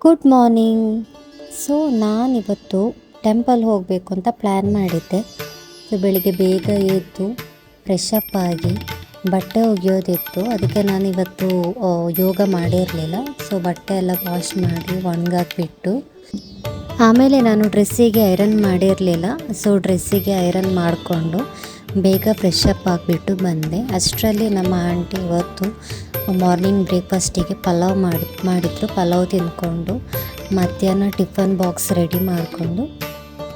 Good morning. So ನಾನಿವತ್ತು temple ಹೋಗಬೇಕು ಅಂತ ಪ್ಲ್ಯಾನ್ ಮಾಡಿದ್ದೆ. ಸೊ ಬೆಳಿಗ್ಗೆ ಬೇಗ ಎದ್ದು ಫ್ರೆಶ್ ಅಪ್ ಆಗಿ ಬಟ್ಟೆ ಒಗೆಯೋದಿತ್ತು. ಅದಕ್ಕೆ ನಾನಿವತ್ತು ಯೋಗ ಮಾಡಿರಲಿಲ್ಲ. ಸೊ ಬಟ್ಟೆ ಎಲ್ಲ ವಾಶ್ ಮಾಡಿ ಒಣಗಾಕ್ಬಿಟ್ಟು ಆಮೇಲೆ ನಾನು ಡ್ರೆಸ್ಸಿಗೆ ಐರನ್ ಮಾಡಿರಲಿಲ್ಲ. ಸೊ ಡ್ರೆಸ್ಸಿಗೆ ಐರನ್ ಮಾಡಿಕೊಂಡು ಬೇಗ ಫ್ರೆಶ್ ಅಪ್ ಆಗಿಬಿಟ್ಟು ಬಂದೆ. ಅಷ್ಟರಲ್ಲಿ ನಮ್ಮ ಆಂಟಿ ಇವತ್ತು ಮಾರ್ನಿಂಗ್ ಬ್ರೇಕ್ಫಾಸ್ಟಿಗೆ ಪಲಾವ್ ಮಾಡಿದ್ರು. ಪಲಾವ್ ತಿಂದ್ಕೊಂಡು ಮಧ್ಯಾಹ್ನ ಟಿಫನ್ ಬಾಕ್ಸ್ ರೆಡಿ ಮಾಡಿಕೊಂಡು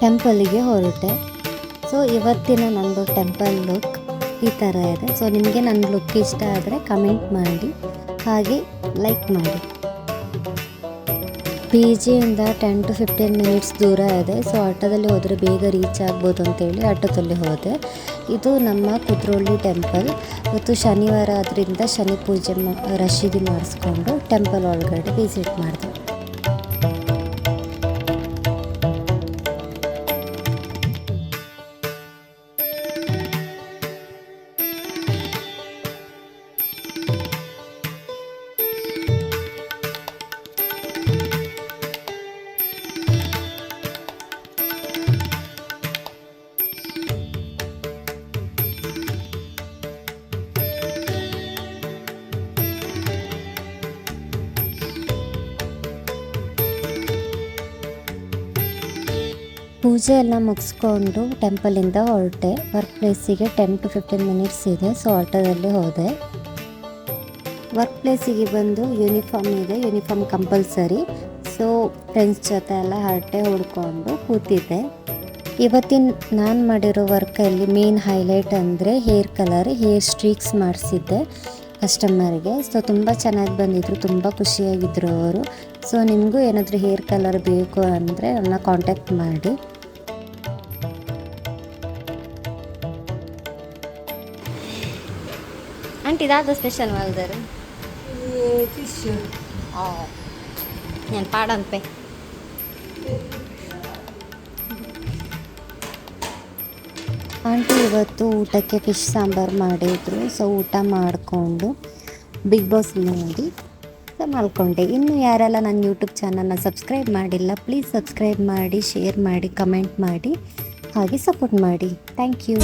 ಟೆಂಪಲಿಗೆ ಹೊರಟೆ. ಸೊ ಇವತ್ತಿನ ನನ್ನದು ಟೆಂಪಲ್ ಲುಕ್ ಈ ಥರ ಇದೆ. ಸೊ ನಿಮಗೆ ನನ್ನ ಲುಕ್ ಇಷ್ಟ ಆದರೆ ಕಮೆಂಟ್ ಮಾಡಿ, ಹಾಗೆ ಲೈಕ್ ಮಾಡಿ. ಪಿ ಜಿಯಿಂದ 10 to 15 ಮಿನಿಟ್ಸ್ ದೂರ ಇದೆ. ಸೊ ಆಟೋದಲ್ಲಿ ಹೋದರೆ ಬೇಗ ರೀಚ್ ಆಗ್ಬೋದು ಅಂತೇಳಿ ಆಟೋದಲ್ಲಿ ಹೋದೆ. ಇದು ನಮ್ಮ ಕುದ್ರೋಳಿ ಟೆಂಪಲ್. ಇವತ್ತು ಶನಿವಾರ ಆದ್ದರಿಂದ ಶನಿ ಪೂಜೆ ರಶೀದಿ ಮಾಡಿಸ್ಕೊಂಡು ಟೆಂಪಲ್ ಒಳಗಡೆ ವಿಸಿಟ್ ಮಾಡಿದೆ. ಪೂಜೆ ಎಲ್ಲ ಮುಗಿಸ್ಕೊಂಡು ಟೆಂಪಲಿಂದ ಹೊರಟೆ. ವರ್ಕ್ ಪ್ಲೇಸಿಗೆ 10 to 15 ಮಿನಿಟ್ಸ್ ಇದೆ. ಸೊ ಆಟೋದಲ್ಲಿ ಹೋದೆ. ವರ್ಕ್ ಪ್ಲೇಸಿಗೆ ಬಂದು ಯೂನಿಫಾರ್ಮ್ ಇದೆ, ಯೂನಿಫಾರ್ಮ್ ಕಂಪಲ್ಸರಿ. ಸೊ ಫ್ರೆಂಡ್ಸ್ ಜೊತೆ ಎಲ್ಲ ಹರಟೆ ಹೊಡ್ಕೊಂಡು ಕೂತಿದ್ದೆ. ಇವತ್ತಿನ ನಾನು ಮಾಡಿರೋ ವರ್ಕಲ್ಲಿ ಮೇನ್ ಹೈಲೈಟ್ ಅಂದರೆ ಹೇರ್ ಕಲರ್, ಹೇರ್ ಸ್ಟ್ರೀಕ್ಸ್ ಮಾಡಿಸಿದ್ದೆ ಕಸ್ಟಮರ್ಗೆ. ಸೊ ತುಂಬ ಚೆನ್ನಾಗಿ ಬಂದಿದ್ರು, ತುಂಬ ಖುಷಿಯಾಗಿದ್ದರು ಅವರು. ಸೊ ನಿಮಗೂ ಏನಾದರೂ ಹೇರ್ ಕಲರ್ ಬೇಕು ಅಂದರೆ ನನ್ನ ಕಾಂಟ್ಯಾಕ್ಟ್ ಮಾಡಿ. ಆಂಟಿ ಇದಾದ ಸ್ಪೆಷಲ್ ಮಾಡಿದಾರೆ ಫಿಶ್. ನಾನು ಪಾಡಂಪೆ ಆಂಟಿ ಇವತ್ತು ಊಟಕ್ಕೆ ಫಿಶ್ ಸಾಂಬಾರು ಮಾಡಿದರು. ಸೊ ಊಟ ಮಾಡಿಕೊಂಡು ಬಿಗ್ ಬಾಸ್ ನೋಡಿ ಮಲ್ಕೊಂಡೆ. ಇನ್ನು ಯಾರೆಲ್ಲ ನನ್ನ ಯೂಟ್ಯೂಬ್ ಚಾನಲ್ನ ಸಬ್ಸ್ಕ್ರೈಬ್ ಮಾಡಿಲ್ಲ, ಪ್ಲೀಸ್ ಸಬ್ಸ್ಕ್ರೈಬ್ ಮಾಡಿ, ಶೇರ್ ಮಾಡಿ, ಕಮೆಂಟ್ ಮಾಡಿ, ಹಾಗೆ ಸಪೋರ್ಟ್ ಮಾಡಿ. Thank you.